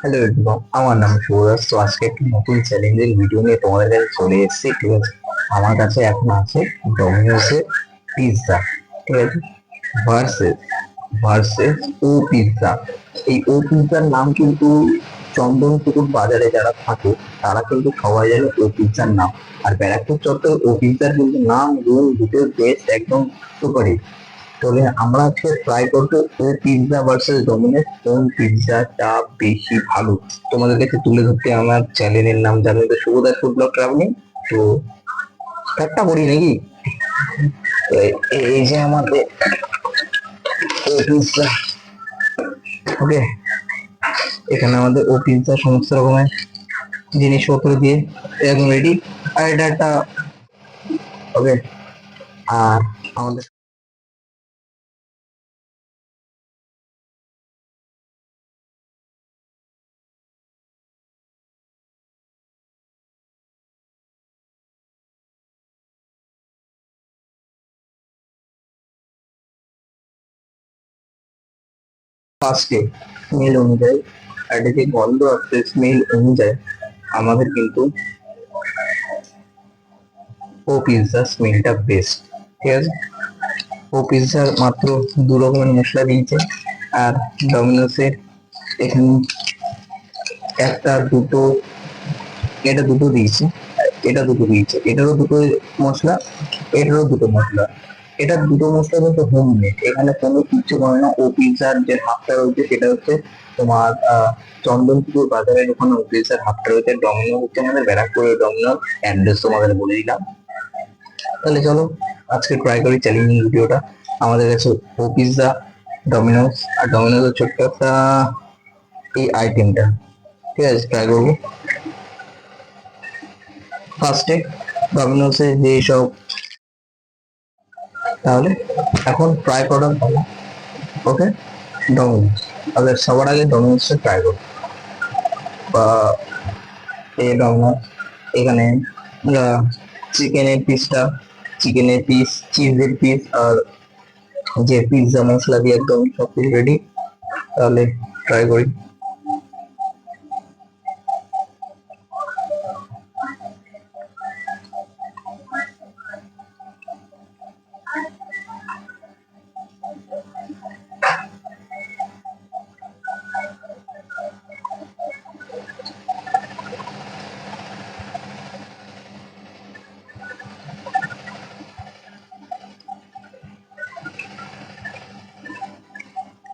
Hello everyone, আমার নাম সুরজ। তো আজকে একটি নতুন চ্যালেঞ্জের ভিডিও নিয়ে তোমাদের কাছে চলে এসেছি। ঠিক আছে, আমার কাছে এখন আছে ডমিনোসের পিৎজা। ঠিক আছে, ভার্সেস ভার্সেস ও পিৎজা। এই ও পিৎজার নাম কিন্তু চন্দনপুকুর বাজারে যারা থাকে তারা কিন্তু সবাই জানে ও পিৎজার নাম। আর ব্যারাকপুর চত্বর ও পিৎজার কিন্তু নাম গুণ দুটোর বেস্ট একদম সুপারহিট। তাহলে আমরা আজকে ট্রাই করবো ও পিৎজা ভার্সেস ডোমিনোস, কোন পিৎজাটা বেশি ভালো। তোমাদের কাছে তুলে ধরতে আমার চ্যানেলের নাম জানো তো, শুভদাস ফুড ব্লগ ট্রাভেলিং। তো স্টার্টটা করি নাকি? তো এই যে আমাদের ও পিৎজা। ওকে, এখানে আমাদের ও পিৎজা সমস্ত রকমের জিনিসপত্র দিয়ে একদম রেডি। আর এটা একটা, ওকে, আর আমাদের ফার্স্টে স্মেল অনুযায়ী, আর এটা যে গন্ধ আসছে স্মেল অনুযায়ী আমাদের কিন্তু ও পিৎজা স্মেলটা বেস্ট। ঠিক আছে, ও পিৎজার মাত্র দু রকমের মশলা দিয়েছে, আর ডমিনোসের এখানে একটা দুটো, এটা দুটো দিয়েছে, এটা দুটো দিয়েছে, এটারও দুটো মশলা, এটারও দুটো মশলা। এটা দুটো মশলা কিন্তু হোমমেড, এখানে কোনো কিছু করে না। ও পিৎজার যে হাবটা রয়েছে সেটা হচ্ছে তোমার চন্দনপুর বাজারের ওখানে ও পিৎজার হাবটা রয়েছে। ডমিনো হচ্ছে আমাদের ব্যারাকপুরের ডমিনো, অ্যাড্রেস তোমাদের বলে দিলাম। তাহলে চলো আজকে ট্রাই করি চ্যালেঞ্জিং ভিডিওটা। আমাদের কাছে ও পিৎজা, ডমিনোস, আর ডমিনোসের ছোট্ট একটা এই আইটেমটা। ঠিক আছে, ট্রাই করবো ফার্স্টে ডমিনোসে যে সব। তাহলে এখন ট্রাই করার পালা। ওকে, ডমিনোস। তাহলে সবার আগে ডমিনোসটা ট্রাই করবো। বা এই ডমিনোস, এখানে চিকেনের পিসটা, চিকেনের পিস, চিজের পিস, আর যে পিৎজা মশলা দিয়ে একদম সব কিছু রেডি। তাহলে ট্রাই করি।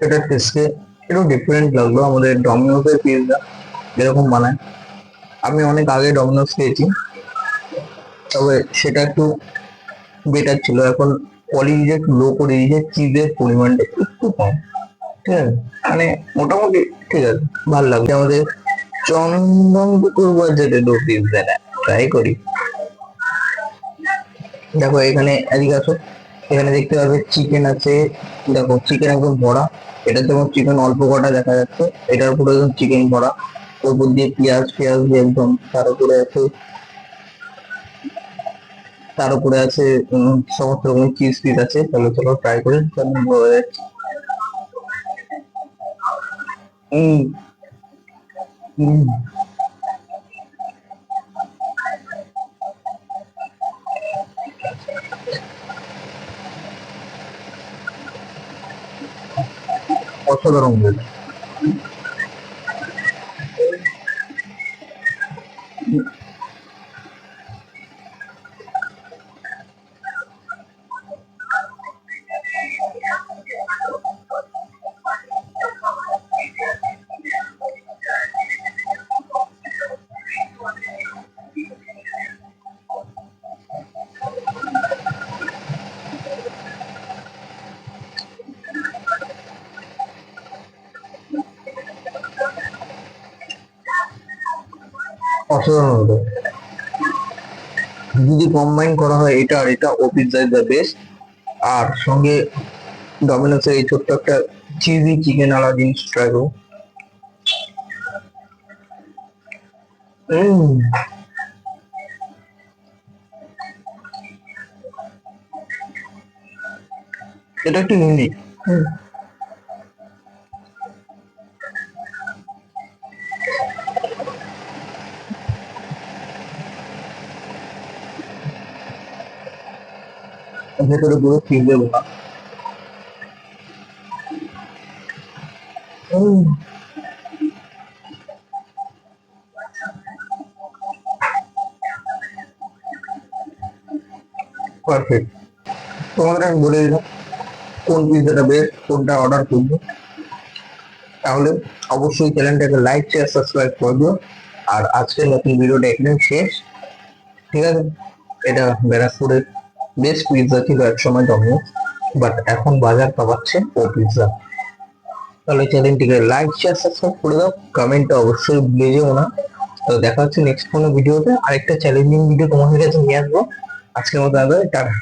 এটা টেস্টে একটু ডিফারেন্ট লাগলো। আমাদের ডমিনোসের পিৎজা যেরকম বানায়, আমি অনেক আগে ডমিনোস খেয়েছি, তবে সেটা একটু বেটার ছিল। এখন কোয়ালিটিটা একটু লো করে দিয়েছে, চিজের পরিমাণটা একটু কম। ঠিক আছে, মানে মোটামুটি ঠিক আছে, ভালো লাগছে। আমাদের চন্দনপুকুর বাজারে দু পিস দেয়, ট্রাই করি। দেখো এখানে এদিকে আসো, এখানে দেখতে পাবে চিকেন আছে। দেখো চিকেন একদম ভরা, এটা যেমন চিকেন অল্প কটা দেখা যাচ্ছে, এটার উপরে একদম চিকেন ভরা। ওর উপর দিয়ে পেঁয়াজ ফেয়াজ দিয়ে একদম, তার উপরে আছে সমস্ত রকমের চিজ পিস আছে। চলো চলো ট্রাই করে কেমন হয়ে যাচ্ছে। হম, হম, অসাধারণ হয়েছে। অসাধারণ হতো যদি কম্বাইন করা হয় এটা আর এটা, ও পিৎজা ইজ দ্য বেস্ট। আর সঙ্গে ডমিনোসের এই ছোট্ট একটা চিজি চিকেন আলা জিনিস ট্রাই করো। হম, এটা একটু ইউনিক। ভেতরে পুরো চিজ দেবো না। পারফেক্ট। তোমাদের আমি বলে দিলাম কোন পিৎজাটা বেস্ট, কোনটা অর্ডার করবো। তাহলে অবশ্যই চ্যানেলটাকে লাইক শেয়ার সাবস্ক্রাইব করে দিও। আর আজকের নতুন ভিডিওটা এখানে শেষ, ঠিক আছে। এটা ব্যারাকপুরের বেস্ট পিৎজা ছিল একসময় ডমিনোস, বাট এখন বাজার পাচ্ছে ও পিৎজা। তাহলে চ্যানেলটিকে লাইক শেয়ার সাবস্ক্রাইব করে দাও, কমেন্টটা অবশ্যই ভুলে যেও না। তো দেখা হচ্ছে নেক্সট কোনো ভিডিওতে, আরেকটা চ্যালেঞ্জিং ভিডিও তোমাদের কাছে নিয়ে আসবো। আজকের মতো টাটা।